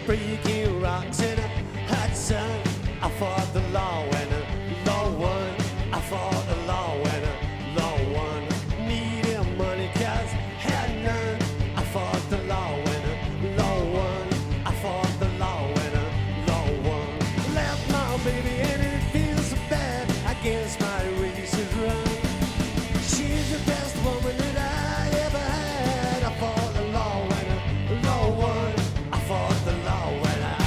breaking rocks in a hot sun. I fought the law and a law won. I fought the law and a law won. Needed money cause had none. I fought the law and a law won. I fought the law and a law won. Left my baby and it feels so bad. I guess my race is run. She's the best woman that I ever had. I fought the law and a law won. I fought the law and I.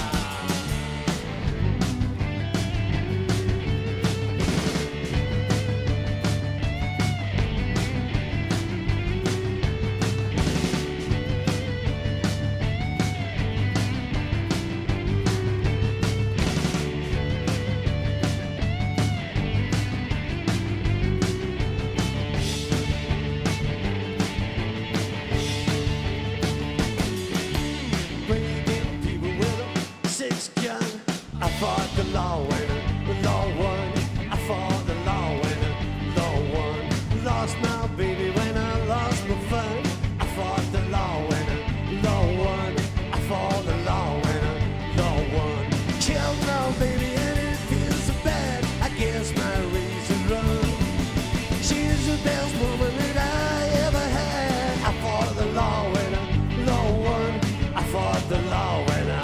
Breaking people with a 6-gun. I fought the law and the law won. I fought the law and the law won. Lost my baby when I lost my fun. I fought the law and the law won. I fought the law and the law won. Killed my baby and it feels so bad. I guess my race is run. She's the best woman that I ever had. I fought the law and the law won. I fought the law and I.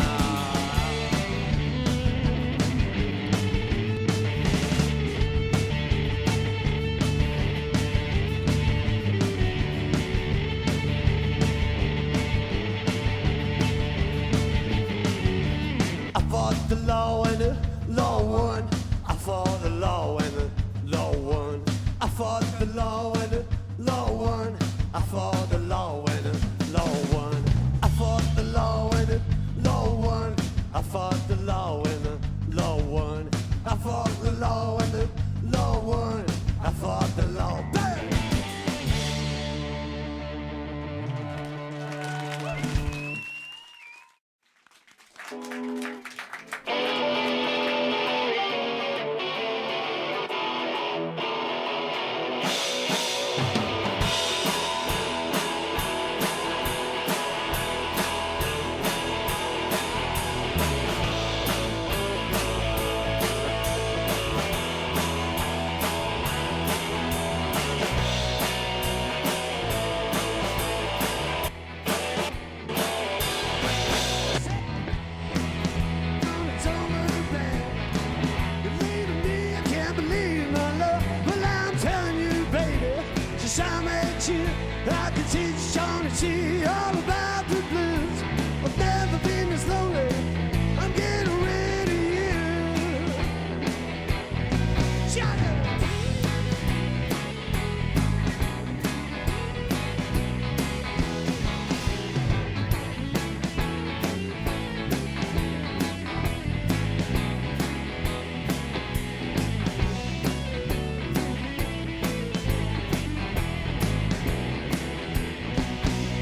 I fought the law and the law won. I fought the law and the law won. I fought the law and the law won. I fought the law and the law won. I fought the law and the law won. I fought the law and the law won. I fought the law and the law won. I fought the law. Bang! I can teach Johnny T all about the blues. I've never been this lonely. I'm getting rid of you. Shut up.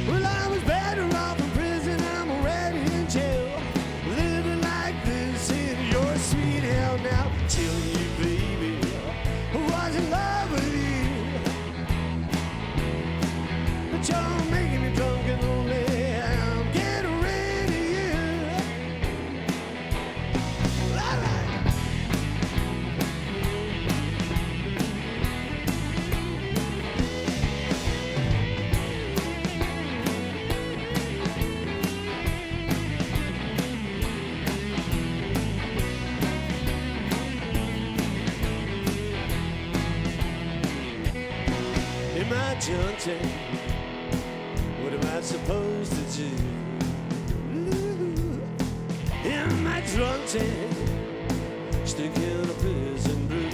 Well, I was better off in prison. I'm already in jail. Living like this in your sweet hell now. Killing you, baby. I was in love with you. But you're making me drunk and lonely. I'm getting rid of you. All right. In my junkie, what am I supposed to do? In my drunk tank, stuck in a prison brew.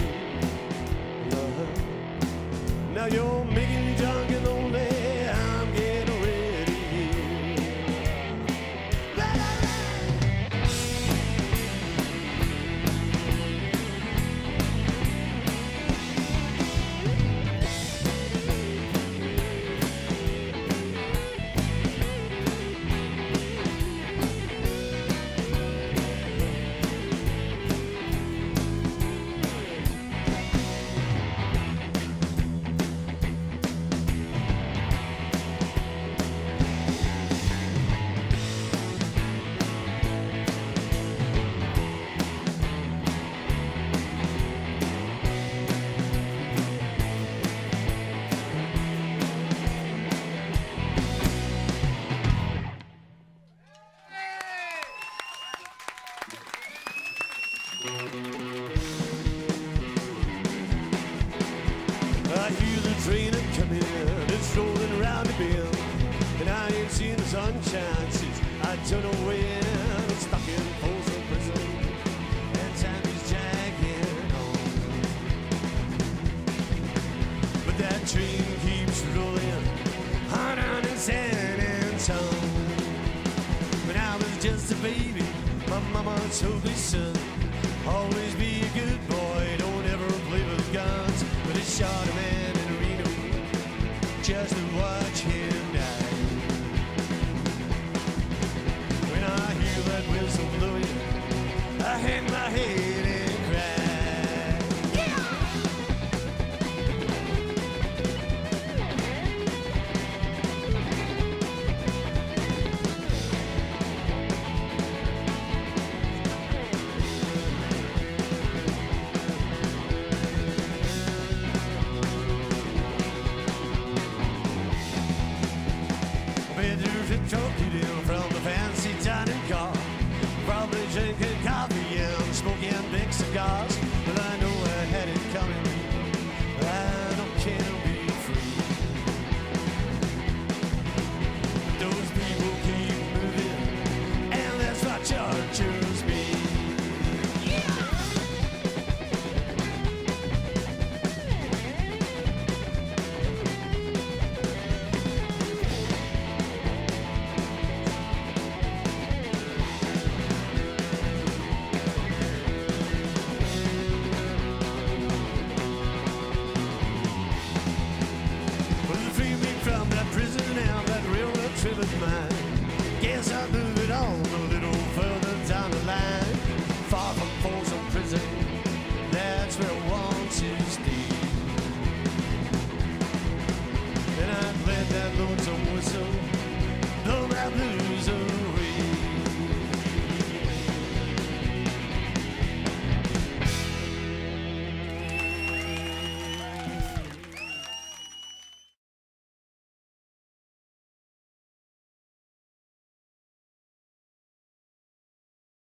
Now you're making me drunk and lonely. I'm getting rid of you. La, la, la. on chances. I don't know when. Stuck in Folsom Prison, and time is dragging on. But that train keeps rolling on in San Antone. When I was just a baby, my mama told me, son, always be a good boy, don't ever play with guns. But it shot a man in Reno just to watch him